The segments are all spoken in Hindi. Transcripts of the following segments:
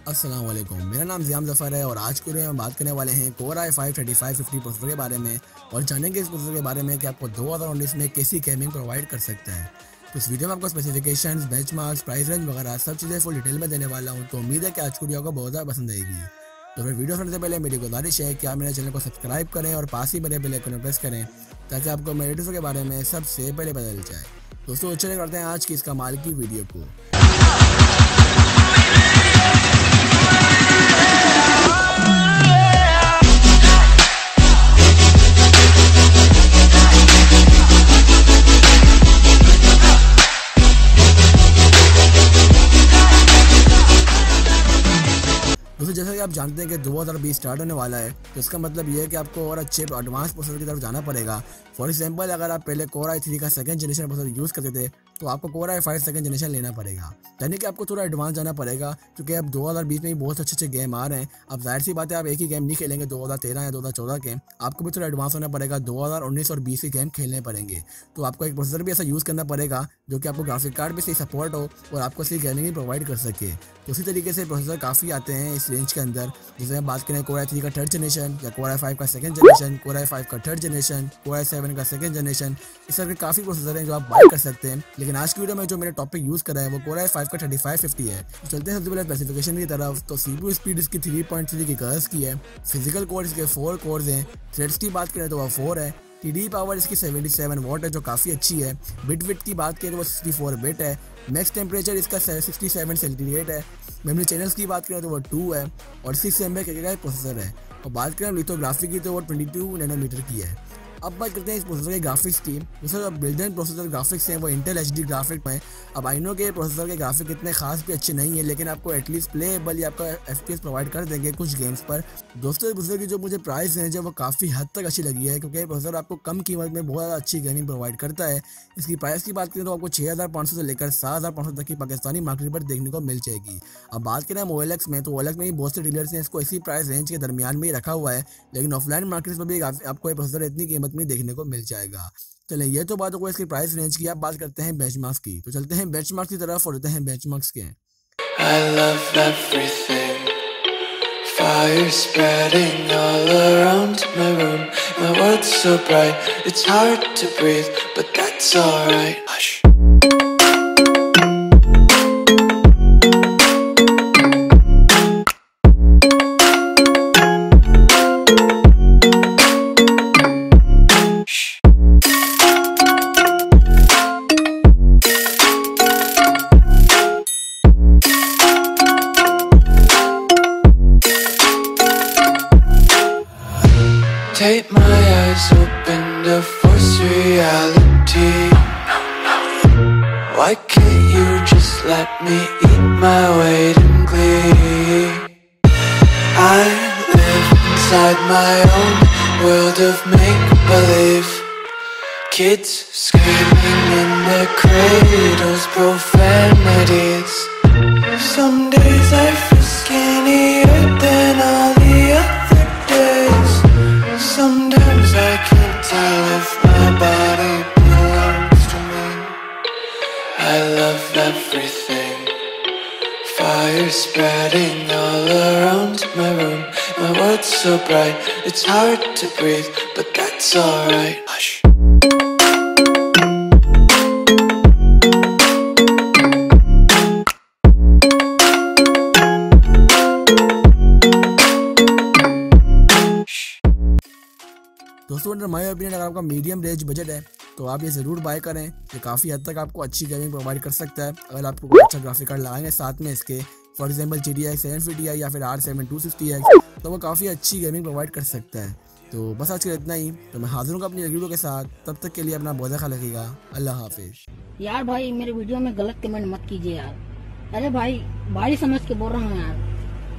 अस्सलाम वालेकुम, मेरा नाम ज़ियाम ज़फ़र है और आज के वीडियो में बात करने वाले हैं Core i5 3550 प्रोसेसर के बारे में और जानेंगे इस प्रोसेसर के बारे में कि आपको 2019 में कैसी गेमिंग प्रोवाइड कर सकता है। तो इस वीडियो में आपको स्पेसिफिकेशंस, बेंचमार्क्स, प्राइस रेंज वगैरह सब चीज़ें फुल डिटेल में देने वाला हूँ। तो उम्मीद है कि आज की वीडियो आपको बहुत ज़्यादा पसंद आएगी। तो फिर वीडियो करने से पहले मेरी गुजारिश है कि आप मेरे चैनल को सब्सक्राइब करें और पास ही बने बेल आइकन को प्रेस करें ताकि आपको मेरे वीडियो के बारे में सबसे पहले पता चल जाए। दोस्तों चलिए करते हैं आज की इस कमाल की वीडियो को। दोस्तों जैसा कि आप जानते हैं कि 2020 स्टार्ट होने वाला है, तो इसका मतलब ये है कि आपको और अच्छे एडवांस प्रोसेसर की तरफ जाना पड़ेगा। फॉर एग्जांपल अगर आप पहले Core i3 का सेकंड जनरेशन प्रोसेसर यूज़ करते थे तो आपको Core i5 सेकंड जनरेशन लेना पड़ेगा, यानी कि आपको थोड़ा एडवांस जाना पड़ेगा क्योंकि अब 2020 में ही बहुत अच्छे गेम आ रहे हैं। अब जाहिर सी बात है आप एक ही गेम नहीं खेलेंगे 2013 या 2014 के, आपको भी थोड़ा एडवांस होना पड़ेगा, 2019 और 20 के गेम खेलने पड़ेंगे। तो आपको एक प्रोसेसर भी ऐसा यूज़ करना पड़ेगा जो कि आपको ग्राफिक कार्ड भी सही सपोर्ट हो और आपको सही गेमिंग भी प्रोवाइड कर सके। तो इसी तरीके से प्रोसेसर काफ़ी आते हैं इस रेंज के अंदर। जैसे हम बात करें Core i3 का थर्ड जनरेशन या Core i5 का सेकंड जनरेशन, Core i5 का थर्ड जनरेशन, Core i7 का सेकंड जनरेशन, इस तरह के काफ़ी प्रोसेसर हैं जो आप बाय कर सकते हैं। लेकिन आज की वीडियो में जो मैंने टॉपिक यूज़ करा है वो Core i5 का 3550 है। तो चलते हैं सबसे पहले स्पेसिफिकेशन की तरफ। तो CPU स्पीड इसकी 3.3 गीगाहर्ट्ज़ की है, फिजिकल कोर इसके 4 कोर्स हैं, थ्रेड्स की बात करें तो वह 4 है, TDP पावर इसकी 77 वाट है जो काफ़ी अच्छी है, बिट विड्थ की बात करें तो वो 64 बिट है, मैक्स टेम्परेचर इसका 67 सेंटीग्रेड है, मेमोरी चैनल्स की बात करें तो वो 2 है और 6 MB का प्रोसेसर है। और बात करें लिथोग्राफी की तो वो 22 नैनोमीटर की है। अब बात करते हैं इस प्रोसेसर के ग्राफिक्स की। जैसे बिल्ट-इन प्रोसेसर ग्राफिक्स हैं वो इंटेल HD ग्राफिक में। अब आई नो के प्रोसेसर के ग्राफिक इतने खास भी अच्छे नहीं है, लेकिन आपको एटलीस्ट प्लेएबल या आपका FPS प्रोवाइड कर देंगे कुछ गेम्स पर। दोस्तों इस प्रोसेसर की जो मुझे प्राइस रेंज है वो काफ़ी हद तक अच्छी लगी है क्योंकि प्रोसेसर आपको कम कीमत में बहुत ज़्यादा अच्छी गेमिंग प्रोवाइड करता है। इसकी प्राइस की बात करें तो आपको 6500 से लेकर 7500 तक की पाकिस्तानी मार्केट पर देखने को मिल जाएगी। अब बात करें हम OLX में, तो OLX में भी बहुत से डीलर्स ने इसको इसी प्राइस रेंज के दरमियान में ही रखा हुआ है, लेकिन ऑफलाइन मार्केट पर भी आपको ये प्रोसेसर इतनी कीमत में देखने को मिल जाएगा। चलें ये तो बात हो गई इसकी प्राइस रेंज की। अब बात करते हैं बेंचमार्क्स की। तो चलते हैं बेंचमार्क्स की तरफ और होते हैं बेंचमार्क्स के। I love everything. Fire spreading all around my room. My world's so bright, it's hard to breathe, but that's alright. Hush. Take my eyes open to force reality. Why can't you just let me eat my weight in glee? I live inside my own world of make-believe. Kids screaming in their cradles, profanities. Some days I feel skinnier than all the other days. Sometimes I can't tell if my body belongs to me. I love everything. Fire spreading all around my room. My world's so bright, it's hard to breathe, but that's alright. Hush. दोस्तों अंडर माय ओपिनियन अगर आपका मीडियम रेंज बजट है तो आप ये ज़रूर बाय करें। ये काफ़ी हद तक आपको अच्छी गेमिंग प्रोवाइड कर सकता है अगर आपको कोई अच्छा ग्राफिक कार्ड लगाएंगे साथ में इसके, फॉर एग्जांपल GTX 750 या फिर R7 260X, तो वो काफ़ी अच्छी गेमिंग प्रोवाइड कर सकता है। तो बस आज के इतना ही। तो मैं हाजिर हूँ अपनी वीडियो के साथ, तब तक के लिए अपना बहुत ख्याल रखिएगा। अल्लाह हाफिज़। यार भाई मेरे वीडियो में गलत कमेंट मत कीजिए यार। अरे भाई समझ के बोल रहा हूँ यार,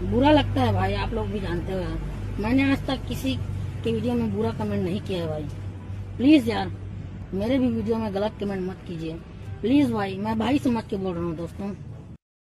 बुरा लगता है भाई, आप लोग भी जानते हो यार। मैंने आज तक किसी के वीडियो में बुरा कमेंट नहीं किया है भाई। प्लीज यार मेरे भी वीडियो में गलत कमेंट मत कीजिए प्लीज भाई, मैं भाई समझ के बोल रहा हूँ दोस्तों।